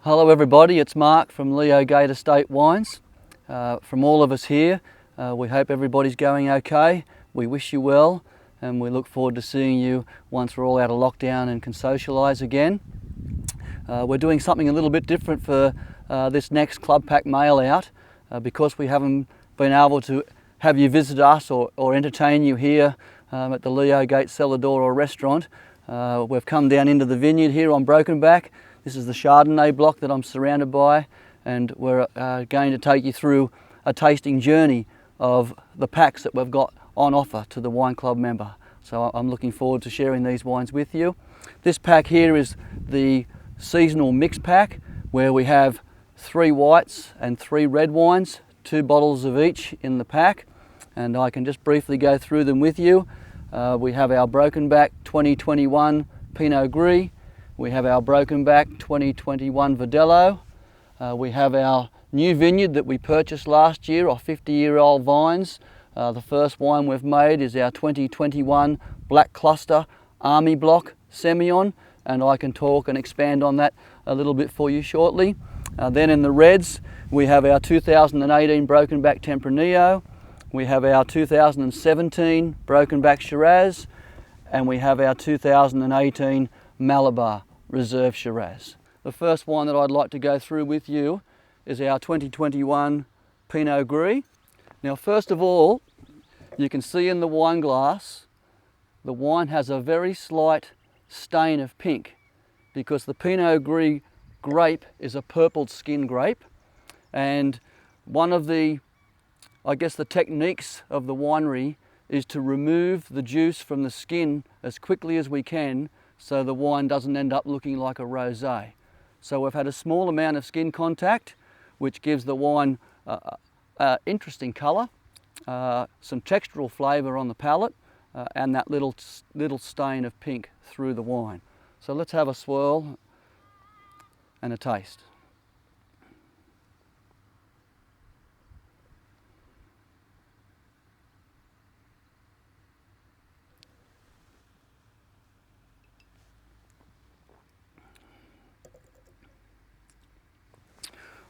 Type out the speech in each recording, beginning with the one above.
Hello everybody, it's Mark from Leo Gate Estate Wines. From all of us here, we hope everybody's going okay. We wish you well and we look forward to seeing you once we're all out of lockdown and can socialise again. We're doing something a little bit different for this next Club Pack mail out because we haven't been able to have you visit us or entertain you here at the Leo Gate Cellar Door or restaurant. We've come down into the vineyard here on Brokenback. This is the Chardonnay block that I'm surrounded by, and we're going to take you through a tasting journey of the packs that we've got on offer to the Wine Club member. So I'm looking forward to sharing these wines with you. This pack here is the seasonal mix pack, where we have 3 whites and 3 red wines, 2 bottles of each in the pack, and I can just briefly go through them with you. We have our Brokenback 2021 Pinot Gris. We have our Brokenback 2021 Verdelho. We have our new vineyard that we purchased last year of 50-year-old vines. The first wine we've made is our 2021 Black Cluster Army Block Semillon, and I can talk and expand on that a little bit for you shortly. Then in the reds, we have our 2018 Brokenback Tempranillo. We have our 2017 Brokenback Shiraz, and we have our 2018 Malabar Reserve Shiraz. The first wine that I'd like to go through with you is our 2021 Pinot Gris. Now, first of all, you can see in the wine glass, the wine has a very slight stain of pink because the Pinot Gris grape is a purpled skin grape, and one of the, I guess, the techniques of the winery is to remove the juice from the skin as quickly as we can so the wine doesn't end up looking like a rosé. So we've had a small amount of skin contact, which gives the wine interesting colour, some textural flavour on the palate, and that little stain of pink through the wine. So let's have a swirl and a taste.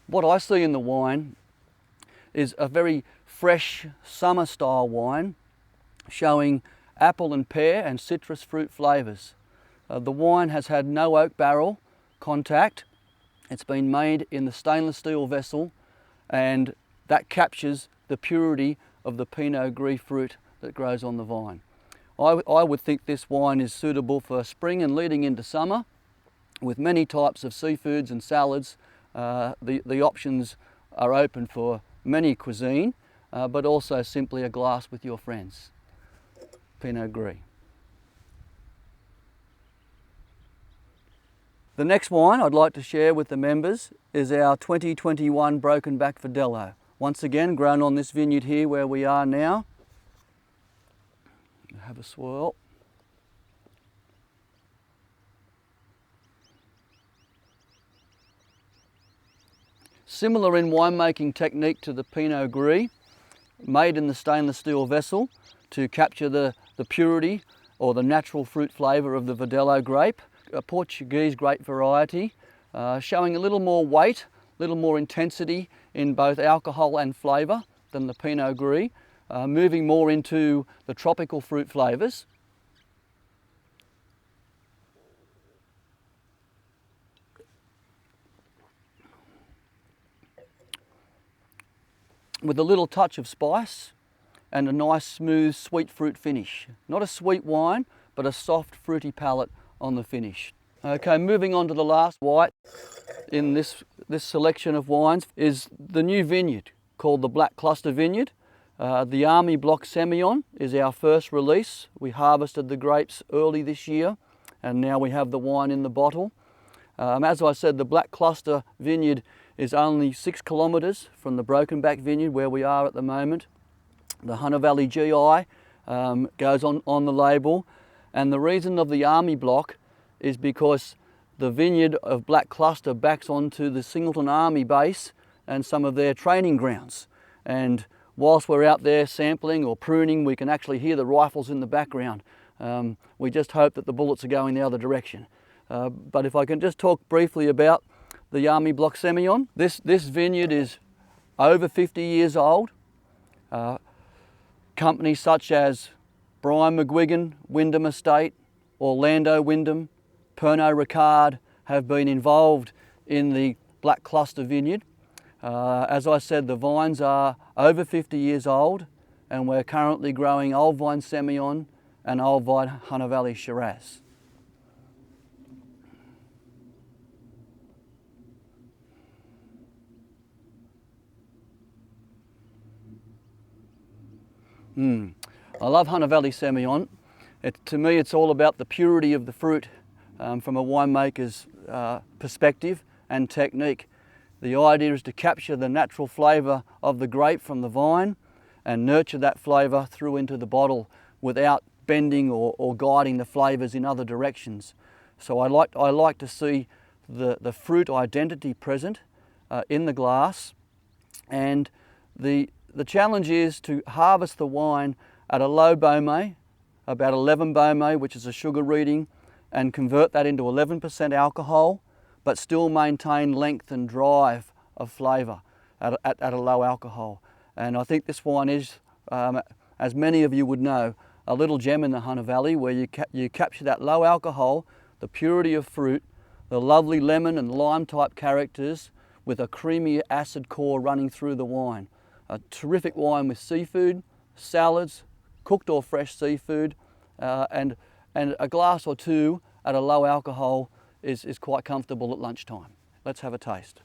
What I see in the wine is a very fresh summer style wine showing apple and pear and citrus fruit flavours. The wine has had no oak barrel contact. It's been made in the stainless steel vessel, and that captures the purity of the Pinot Gris fruit that grows on the vine. I would think this wine is suitable for spring and leading into summer with many types of seafoods and salads. The options are open for many cuisine, but also simply a glass with your friends. Pinot Gris. The next wine I'd like to share with the members is our 2021 Brokenback Verdelho. Once again, grown on this vineyard here where we are now. Have a swirl. Similar in winemaking technique to the Pinot Gris, made in the stainless steel vessel to capture the purity or the natural fruit flavour of the Verdelho grape, a Portuguese grape variety, showing a little more weight, a little more intensity in both alcohol and flavour than the Pinot Gris, moving more into the tropical fruit flavours. With a little touch of spice and a nice smooth sweet fruit finish. Not a sweet wine, but a soft fruity palate on the finish. Okay, moving on to the last white in this selection of wines is the new vineyard called the Black Cluster Vineyard. The Army Block Semillon is our first release. We harvested the grapes early this year, and now we have the wine in the bottle. As I said, the Black Cluster Vineyard is only 6 kilometres from the Brokenback Vineyard where we are at the moment. The Hunter Valley GI goes on the label, and the reason of the Army Block is because the vineyard of Black Cluster backs onto the Singleton Army base and some of their training grounds. And whilst we're out there sampling or pruning, we can actually hear the rifles in the background. We just hope that the bullets are going the other direction. But if I can just talk briefly about the Army Block Semillon. This vineyard is over 50 years old. Companies such as Brian McGuigan, Wyndham Estate, Orlando Wyndham, Pernod Ricard have been involved in the Black Cluster vineyard. As I said, the vines are over 50 years old, and we're currently growing Old Vine Semillon and Old Vine Hunter Valley Shiraz. I love Hunter Valley Semillon. To me, it's all about the purity of the fruit from a winemaker's perspective and technique. The idea is to capture the natural flavour of the grape from the vine and nurture that flavour through into the bottle without bending or guiding the flavours in other directions. So I like to see the fruit identity present in the glass, and the challenge is to harvest the wine at a low Beaumet, about 11 Beaumet, which is a sugar reading, and convert that into 11% alcohol, but still maintain length and drive of flavour at a low alcohol. And I think this wine is, as many of you would know, a little gem in the Hunter Valley, where you capture that low alcohol, the purity of fruit, the lovely lemon and lime type characters with a creamy acid core running through the wine. A terrific wine with seafood, salads, cooked or fresh seafood, and a glass or two at a low alcohol is quite comfortable at lunchtime. Let's have a taste.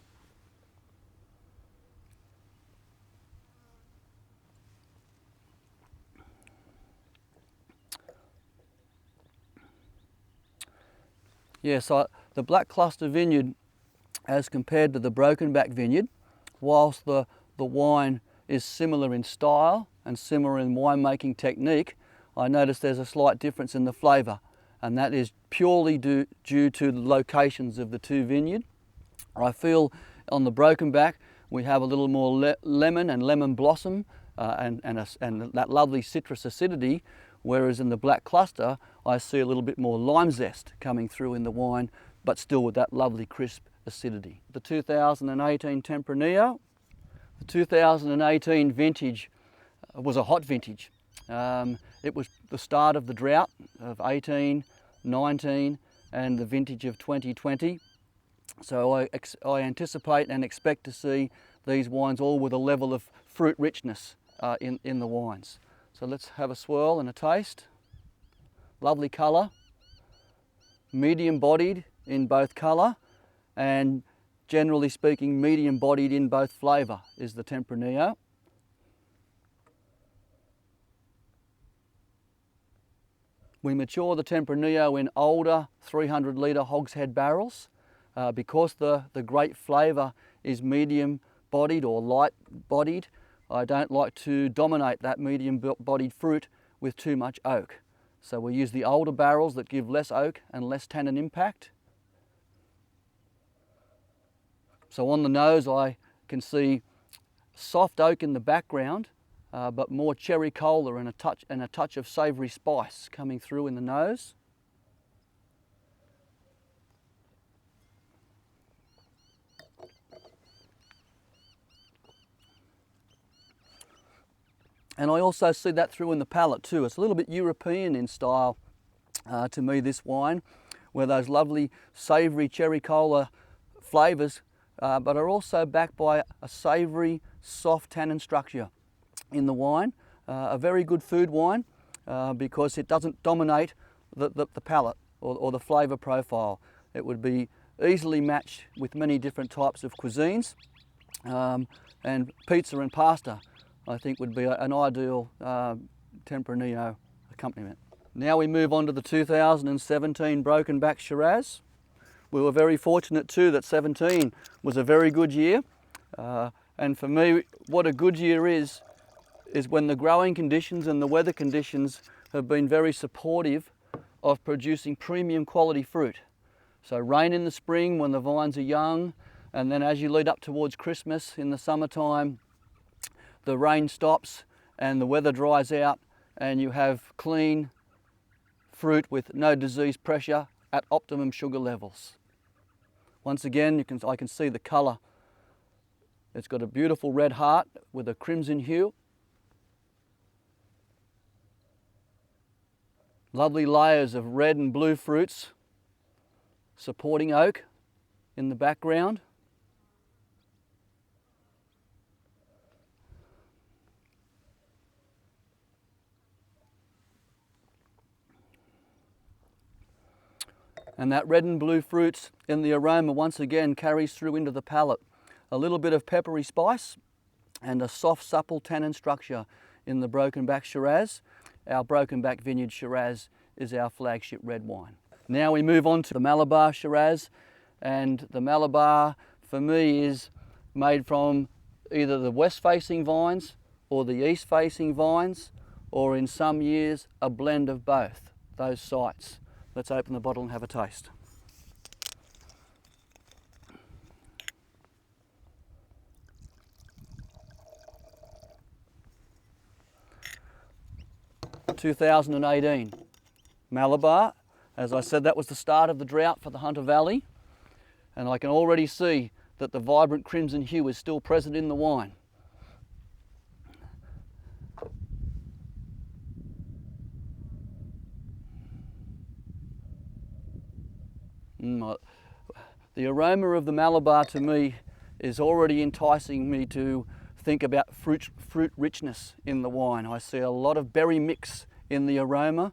Yes, the Black Cluster vineyard, as compared to the Broken Back vineyard, whilst the wine is similar in style and similar in winemaking technique, I notice there's a slight difference in the flavour, and that is purely due to the locations of the two vineyards. I feel on the Broken Back we have a little more lemon and lemon blossom and that lovely citrus acidity, whereas in the Black Cluster I see a little bit more lime zest coming through in the wine, but still with that lovely crisp acidity. The 2018 Tempranillo. The 2018 vintage was a hot vintage. It was the start of the drought of 18, 19 and the vintage of 2020. So I anticipate and expect to see these wines all with a level of fruit richness in the wines. So let's have a swirl and a taste. Lovely colour, medium bodied in both colour, and generally speaking medium bodied in both flavour is the Tempranillo. We mature the Tempranillo in older 300 litre hogshead barrels. Because the grape flavour is medium bodied or light bodied, I don't like to dominate that medium bodied fruit with too much oak. So we use the older barrels that give less oak and less tannin impact. So on the nose I can see soft oak in the background, but more cherry cola and a touch of savoury spice coming through in the nose. And I also see that through in the palate too. It's a little bit European in style to me, this wine, where those lovely savoury cherry cola flavours, but are also backed by a savoury, soft tannin structure in the wine. A very good food wine because it doesn't dominate the palate or the flavour profile. It would be easily matched with many different types of cuisines, and pizza and pasta I think would be an ideal Tempranillo accompaniment. Now we move on to the 2017 Broken Back Shiraz. We were very fortunate too that 17 was a very good year, and for me what a good year is when the growing conditions and the weather conditions have been very supportive of producing premium quality fruit. So rain in the spring when the vines are young, and then as you lead up towards Christmas in the summertime, the rain stops and the weather dries out and you have clean fruit with no disease pressure at optimum sugar levels. Once again, I can see the colour. It's got a beautiful red heart with a crimson hue. Lovely layers of red and blue fruits supporting oak in the background. And that red and blue fruits in the aroma once again carries through into the palate. A little bit of peppery spice and a soft, supple tannin structure in the Broken Back Shiraz. Our Broken Back Vineyard Shiraz is our flagship red wine. Now we move on to the Malabar Shiraz, and the Malabar for me is made from either the west-facing vines or the east-facing vines, or in some years a blend of both those sites. Let's open the bottle and have a taste. (2018) Malabar. As I said, that was the start of the drought for the Hunter Valley, and I can already see that the vibrant crimson hue is still present in the wine. The aroma of the Malabar to me is already enticing me to think about fruit richness in the wine. I see a lot of berry mix in the aroma.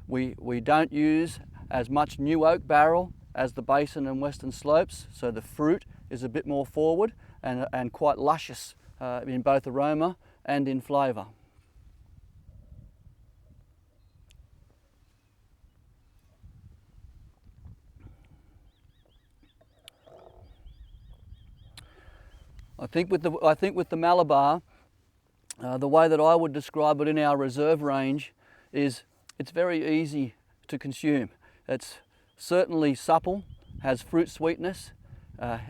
We don't use as much new oak barrel as the Basin and Western Slopes, so the fruit is a bit more forward and quite luscious in both aroma and in flavour. I think with the Malabar, the way that I would describe it in our reserve range is it's very easy to consume. It's certainly supple, has fruit sweetness,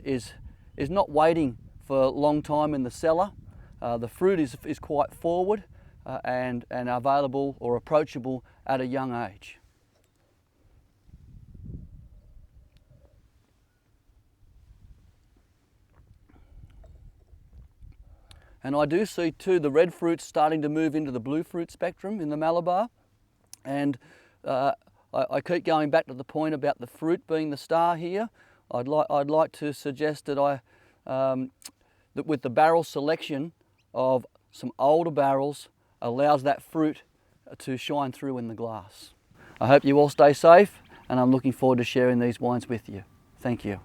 is not waiting for a long time in the cellar. The fruit is quite forward and available or approachable at a young age. And I do see too the red fruits starting to move into the blue fruit spectrum in the Malabar. And I keep going back to the point about the fruit being the star here. I'd like to suggest that that with the barrel selection of some older barrels allows that fruit to shine through in the glass. I hope you all stay safe, and I'm looking forward to sharing these wines with you. Thank you.